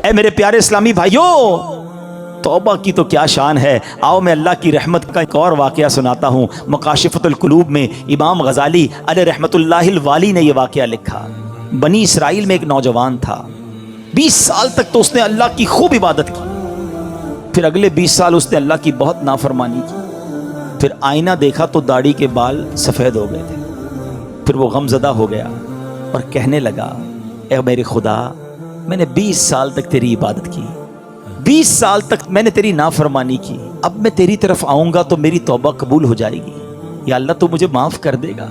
اے میرے پیارے اسلامی بھائیوں، توبہ کی تو کیا شان ہے۔ آؤ میں اللہ کی رحمت کا ایک اور واقعہ سناتا ہوں۔ مکاشفۃ القلوب میں امام غزالی علیہ رحمت اللہ الوالی نے یہ واقعہ لکھا۔ بنی اسرائیل میں ایک نوجوان تھا، 20 سال تک تو اس نے اللہ کی خوب عبادت کی، پھر اگلے 20 سال اس نے اللہ کی بہت نافرمانی کی۔ پھر آئینہ دیکھا تو داڑھی کے بال سفید ہو گئے تھے۔ پھر وہ غم زدہ ہو گیا اور کہنے لگا، اے میرے خدا، میں نے 20 سال تک تیری عبادت کی، 20 سال تک میں نے تیری نافرمانی کی، اب میں تیری طرف آؤں گا تو میری توبہ قبول ہو جائے گی، یا اللہ تو مجھے معاف کر دے گا۔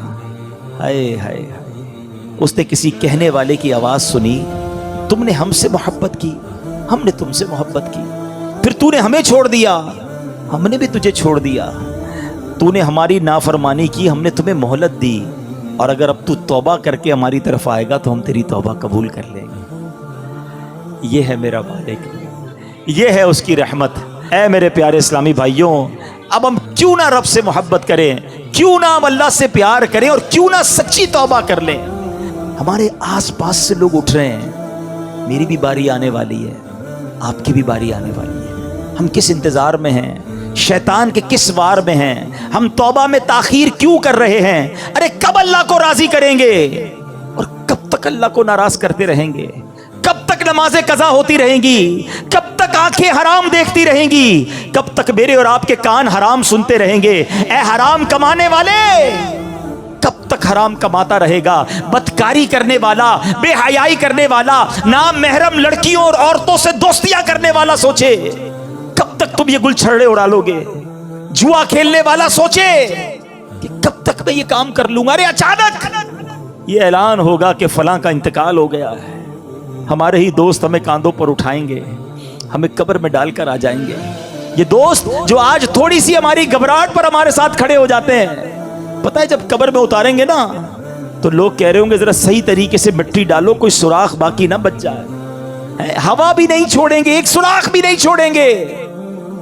ہائے ہائے ہائے، اس نے کسی کہنے والے کی آواز سنی، تم نے ہم سے محبت کی، ہم نے تم سے محبت کی، پھر تو نے ہمیں چھوڑ دیا، ہم نے بھی تجھے چھوڑ دیا، تو نے ہماری نافرمانی کی، ہم نے تمہیں مہلت دی، اور اگر اب تو توبہ کر کے ہماری طرف آئے گا تو ہم تیری توبہ قبول کر لیں گے۔ یہ ہے میرا مالک، یہ ہے اس کی رحمت۔ اے میرے پیارے اسلامی بھائیوں، اب ہم کیوں نہ رب سے محبت کریں، کیوں نہ ہم اللہ سے پیار کریں، اور کیوں نہ سچی توبہ کر لیں۔ ہمارے آس پاس سے لوگ اٹھ رہے ہیں، میری بھی باری آنے والی ہے، آپ کی بھی باری آنے والی ہے۔ ہم کس انتظار میں ہیں؟ شیطان کے کس وار میں ہیں؟ ہم توبہ میں تاخیر کیوں کر رہے ہیں؟ ارے کب اللہ کو راضی کریں گے، اور کب تک اللہ کو ناراض کرتے رہیں گے؟ کب تک نمازیں قضا ہوتی رہیں گی؟ کب تک آنکھیں حرام دیکھتی رہیں گی؟ کب تک میرے اور آپ کے کان حرام سنتے رہیں گے؟ اے حرام کمانے والے، کب تک حرام کماتا رہے گا؟ بدکاری کرنے والا، بے حیائی کرنے والا، نام محرم لڑکیوں اور عورتوں سے دوستیاں کرنے والا سوچے کب تک تم یہ گل چھڑے اڑا لو گے؟ جوا کھیلنے والا سوچے کہ کب تک میں یہ کام کر لوں گا؟ ارے اچانک یہ اعلان ہوگا کہ فلاں کا انتقال ہو گیا ہے، ہمارے ہی دوست ہمیں کاندھوں پر اٹھائیں گے، ہمیں قبر میں ڈال کر آ جائیں گے۔ یہ دوست جو آج تھوڑی سی ہماری گھبراہٹ پر ہمارے ساتھ کھڑے ہو جاتے ہیں، پتہ ہے جب قبر میں اتاریں گے نا تو لوگ کہہ رہے ہوں گے ذرا صحیح طریقے سے مٹی ڈالو، کوئی سوراخ باقی نہ بچ جائے۔ ہوا بھی نہیں چھوڑیں گے، ایک سوراخ بھی نہیں چھوڑیں گے،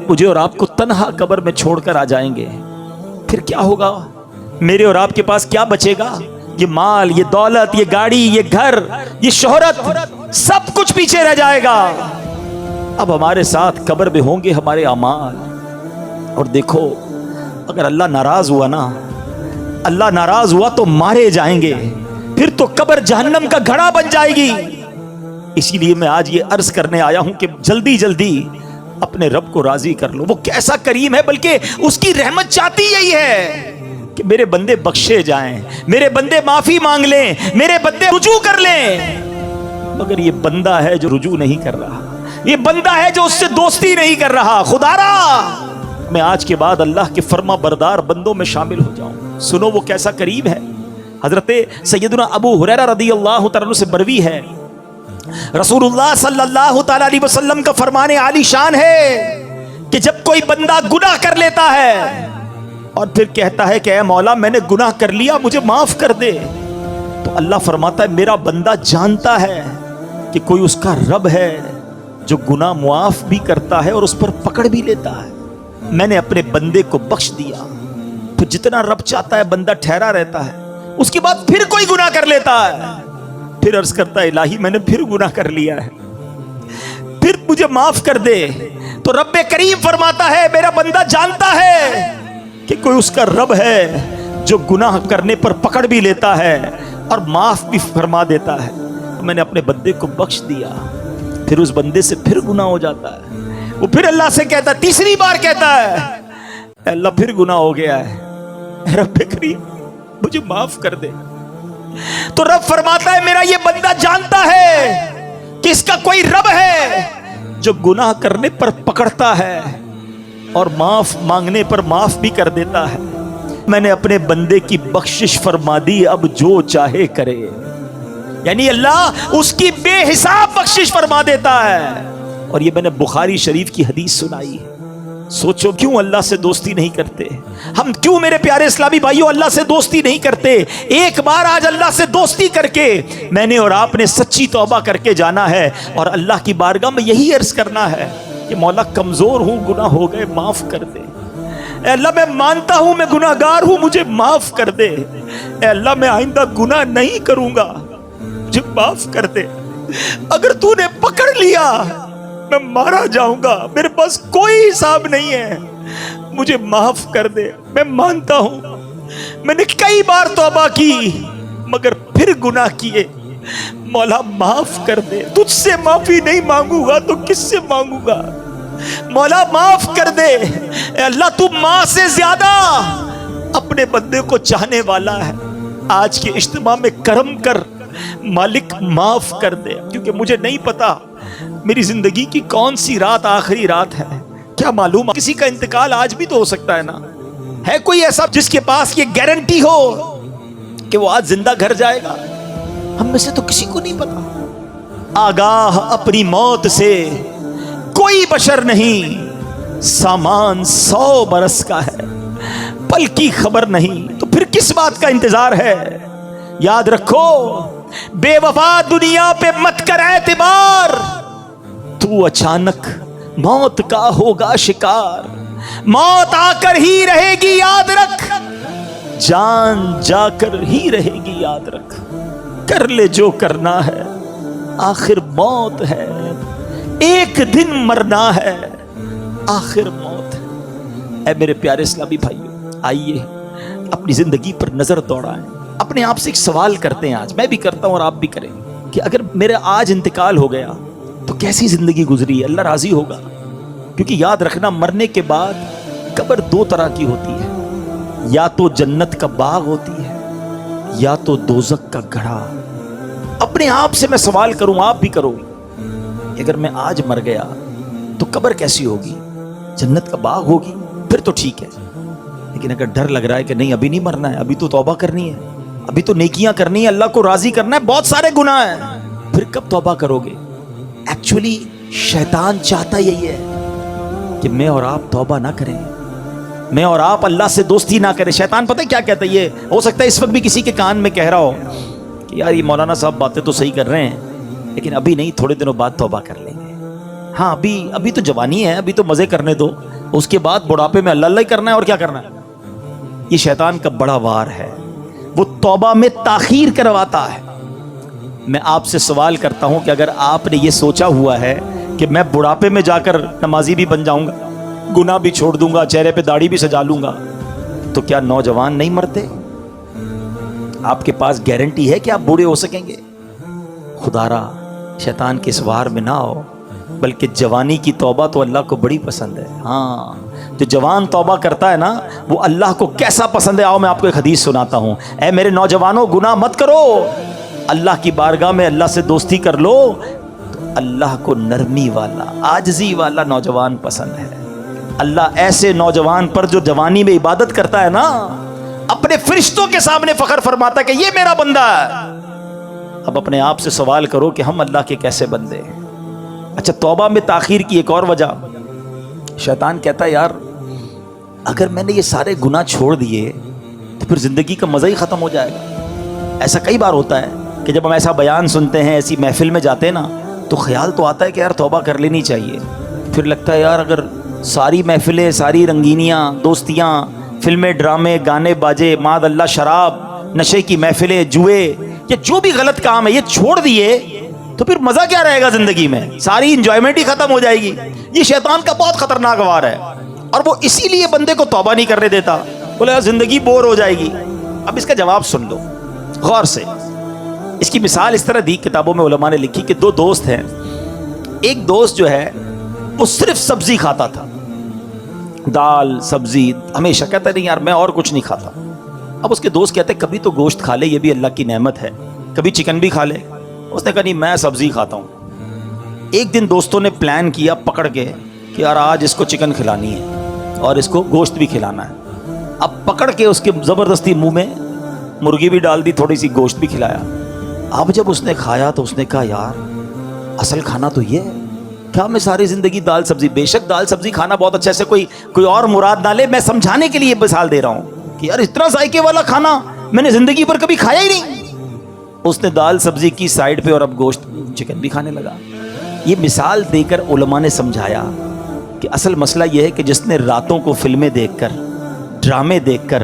مجھے اور آپ کو تنہا قبر میں چھوڑ کر آ جائیں گے۔ پھر کیا ہوگا؟ میرے اور آپ کے پاس کیا بچے گا؟ یہ مال، یہ دولت، یہ گاڑی، یہ گھر، یہ شہرت، سب کچھ پیچھے رہ جائے گا۔ اب ہمارے ساتھ قبر میں ہوں گے ہمارے اعمال۔ اور دیکھو، اگر اللہ ناراض ہوا نا، اللہ ناراض ہوا تو مارے جائیں گے، پھر تو قبر جہنم کا گھڑا بن جائے گی۔ اسی لیے میں آج یہ عرض کرنے آیا ہوں کہ جلدی جلدی اپنے رب کو راضی کر لو۔ وہ کیسا کریم ہے، بلکہ اس کی رحمت چاہتی یہی ہے کہ میرے بندے بخشے جائیں، میرے بندے معافی مانگ لیں، میرے بندے رجوع کر لیں۔ مگر یہ بندہ ہے جو رجوع نہیں کر رہا، یہ بندہ ہے جو اس سے دوستی نہیں کر رہا۔ خدا را میں آج کے بعد اللہ کے فرما بردار بندوں میں شامل ہو جاؤں۔ سنو وہ کیسا کریم ہے۔ حضرت سیدنا ابو ہریرہ رضی اللہ تعالیٰ عنہ سے مروی ہے، رسول اللہ صلی اللہ تعالیٰ علیہ وسلم کا فرمان عالی شان ہے کہ جب کوئی بندہ گناہ کر لیتا ہے اور پھر کہتا ہے کہ اے مولا میں نے گناہ کر لیا، مجھے معاف کر دے، تو اللہ فرماتا ہے میرا بندہ جانتا ہے کہ کوئی اس کا رب ہے جو گناہ معاف بھی کرتا ہے اور اس پر پکڑ بھی لیتا ہے۔ میں نے اپنے بندے کو بخش دیا۔ پھر جتنا رب چاہتا ہے بندہ ٹھہرا رہتا ہے، اس کے بعد پھر کوئی گناہ کر لیتا ہے، پھر عرض کرتا ہے الہی میں نے پھر گناہ کر لیا ہے، پھر مجھے معاف کر دے۔ تو رب کریم فرماتا ہے میرا بندہ جانتا ہے کہ کوئی اس کا رب ہے جو گناہ کرنے پر پکڑ بھی لیتا ہے اور معاف بھی فرما دیتا ہے۔ میں نے اپنے بندے کو بخش دیا، پھر اس بندے سے پھر گناہ ہو جاتا ہے، وہ پھر اللہ سے کہتا ہے، تیسری بار کہتا ہے اے اللہ پھر گناہ ہو گیا ہے، اے رب کریم مجھے معاف کر دے۔ تو رب فرماتا ہے میرا یہ بندہ جانتا ہے کہ اس کا کوئی رب ہے جو گناہ کرنے پر پکڑتا ہے اور معاف مانگنے پر معاف بھی کر دیتا ہے۔ میں نے اپنے بندے کی بخشش فرما دی، اب جو چاہے کرے۔ یعنی اللہ اس کی بے حساب بخشش فرما دیتا ہے۔ اور یہ میں نے بخاری شریف کی حدیث سنائی ہے۔ سوچو کیوں اللہ سے دوستی نہیں کرتے ہم؟ کیوں میرے پیارے اسلامی بھائیوں اللہ سے دوستی نہیں کرتے؟ ایک بار آج اللہ سے دوستی کر کے میں نے اور آپ نے سچی توبہ کر کے جانا ہے اور اللہ کی بارگاہ میں یہی عرض کرنا ہے کہ مولا کمزور ہوں، گناہ ہو گئے، معاف کر دے۔ اے اللہ میں مانتا ہوں میں گناہ گار ہوں، مجھے معاف کر دے۔ اے اللہ میں آئندہ گناہ نہیں کروں گا، مجھے معاف کر دے۔ اگر تو نے پکڑ لیا میں مارا جاؤں گا، میرے پاس کوئی حساب نہیں ہے، مجھے معاف کر دے، میں مانتا ہوں میں نے کئی بار توبہ کی مگر پھر گناہ کیے، مولا معاف کر دے، تجھ سے معافی نہیں مانگوں گا تو کس سے مانگوں گا، مولا معاف کر دے۔ اے اللہ تو ماں سے زیادہ اپنے بندے کو چاہنے والا ہے، آج کے اجتماع میں کرم کر مالک، معاف کر دے، کیونکہ مجھے نہیں پتا میری زندگی کی کون سی رات آخری رات ہے، کیا معلوم کسی کا انتقال آج بھی تو ہو سکتا ہے نا۔ ہے کوئی ایسا جس کے پاس یہ گارنٹی ہو کہ وہ آج زندہ گھر جائے گا؟ ہم میں سے تو کسی کو نہیں پتا۔ آگاہ اپنی موت سے کوئی بشر نہیں، سامان 100 برس کا ہے، پل کی خبر نہیں، تو پھر کس بات کا انتظار ہے؟ یاد رکھو بے وفا دنیا پہ مت کر اعتبار، تو اچانک موت کا ہوگا شکار، موت آ کر ہی رہے گی یاد رکھ، جان جا کر ہی رہے گی یاد رکھ، کر لے جو کرنا ہے آخر موت ہے، ایک دن مرنا ہے آخر موت ہے۔ اے میرے پیارے اسلامی بھائیو، آئیے اپنی زندگی پر نظر دوڑائیں، اپنے آپ سے ایک سوال کرتے ہیں، آج میں بھی کرتا ہوں اور آپ بھی کریں کہ اگر میرا آج انتقال ہو گیا تو کیسی زندگی گزری ہے؟ اللہ راضی ہوگا؟ کیونکہ یاد رکھنا مرنے کے بعد قبر 2 طرح کی ہوتی ہے، یا تو جنت کا باغ ہوتی ہے یا تو دوزخ کا گڑھا۔ اپنے آپ سے میں سوال کروں، آپ بھی کرو، اگر میں آج مر گیا تو قبر کیسی ہوگی؟ جنت کا باغ ہوگی؟ پھر تو ٹھیک ہے، لیکن اگر ڈر لگ رہا ہے کہ نہیں ابھی نہیں مرنا ہے، ابھی تو توبہ کرنی ہے، ابھی تو نیکیاں کرنی ہے، اللہ کو راضی کرنا ہے، بہت سارے گناہ ہیں، پھر کب توبہ کرو گے؟ ایکچولی شیطان چاہتا یہی ہے کہ میں اور آپ توبہ نہ کریں، میں اور آپ اللہ سے دوستی نہ کریں۔ شیطان پتہ کیا کہتا ہے؟ یہ ہو سکتا ہے اس وقت بھی کسی کے کان میں کہہ رہا ہو کہ یار یہ مولانا صاحب باتیں تو صحیح کر رہے ہیں لیکن ابھی نہیں، تھوڑے دنوں بعد توبہ کر لیں گے، ہاں ابھی تو جوانی ہے، ابھی تو مزے کرنے دو، اس کے بعد بڑھاپے میں اللہ اللہ ہی کرنا ہے اور کیا کرنا ہے۔ یہ شیطان کا بڑا وار ہے، وہ توبہ میں تاخیر کرواتا ہے۔ میں آپ سے سوال کرتا ہوں کہ اگر آپ نے یہ سوچا ہوا ہے کہ میں بڑھاپے میں جا کر نمازی بھی بن جاؤں گا، گناہ بھی چھوڑ دوں گا، چہرے پہ داڑھی بھی سجا لوں گا، تو کیا نوجوان نہیں مرتے؟ آپ کے پاس گارنٹی ہے کہ آپ بوڑھے ہو سکیں گے؟ خدا را شیطان کے اس وار میں نہ ہو، بلکہ جوانی کی توبہ تو اللہ کو بڑی پسند ہے۔ ہاں، جو جوان توبہ کرتا ہے نا وہ اللہ کو کیسا پسند ہے، آؤ میں آپ کو ایک حدیث سناتا ہوں۔ اے میرے نوجوانوں، گناہ مت کرو، اللہ کی بارگاہ میں اللہ سے دوستی کر لو، تو اللہ کو نرمی والا، عاجزی والا نوجوان پسند ہے۔ اللہ ایسے نوجوان پر جو جوانی میں عبادت کرتا ہے نا، اپنے فرشتوں کے سامنے فخر فرماتا ہے کہ یہ میرا بندہ ہے۔ اب اپنے آپ سے سوال کرو کہ ہم اللہ کے کیسے بندے ہیں؟ اچھا، توبہ میں تاخیر کی ایک اور وجہ، شیطان کہتا ہے یار اگر میں نے یہ سارے گناہ چھوڑ دیے تو پھر زندگی کا مزہ ہی ختم ہو جائے گا۔ ایسا کئی بار ہوتا ہے کہ جب ہم ایسا بیان سنتے ہیں، ایسی محفل میں جاتے ہیں نا، تو خیال تو آتا ہے کہ یار توبہ کر لینی چاہیے، پھر لگتا ہے یار اگر ساری محفلیں، ساری رنگینیاں، دوستیاں، فلمیں، ڈرامے، گانے باجے، معاذ اللہ شراب، نشے کی محفلیں، جوئے، یا جو بھی غلط کام ہے یہ چھوڑ دیے تو پھر مزہ کیا رہے گا زندگی میں؟ ساری انجوائمنٹ ہی ختم ہو جائے گی۔ یہ شیطان کا بہت خطرناک وار ہے، اور وہ اسی لیے بندے کو توبہ نہیں کرنے دیتا، بولے یار زندگی بور ہو جائے گی۔ اب اس کا جواب سن لو غور سے۔ اس کی مثال اس طرح دی، کتابوں میں علماء نے لکھی کہ 2 دوست ہیں، ایک دوست جو ہے وہ صرف سبزی کھاتا تھا، دال سبزی، ہمیشہ کہتا نہیں یار میں اور کچھ نہیں کھاتا۔ اب اس کے دوست کہتے کبھی تو گوشت کھا لے، یہ بھی اللہ کی نعمت ہے، کبھی چکن بھی کھا لے۔ اس نے کہا نہیں میں سبزی کھاتا ہوں۔ ایک دن دوستوں نے پلان کیا پکڑ کے کہ یار آج اس کو چکن کھلانی ہے اور اس کو گوشت بھی کھلانا ہے۔ اب پکڑ کے اس کے زبردستی منہ میں مرغی بھی ڈال دی، تھوڑی سی گوشت بھی کھلایا۔ اب جب اس نے کھایا تو اس نے کہا یار اصل کھانا تو یہ ہے، کیا میں ساری زندگی دال سبزی؟ بے شک دال سبزی کھانا بہت اچھا ہے، سے کوئی اور مراد نہ لے، میں سمجھانے کے لیے مثال دے رہا ہوں کہ یار اتنا ذائقے والا کھانا میں نے زندگی پر کبھی کھایا ہی نہیں۔ اس نے دال سبزی کی سائڈ پہ اور اب گوشت چکن بھی کھانے لگا۔ یہ مثال دے کر علماء نے سمجھایا کہ اصل مسئلہ یہ ہے کہ جس نے راتوں کو فلمیں دیکھ کر، ڈرامے دیکھ کر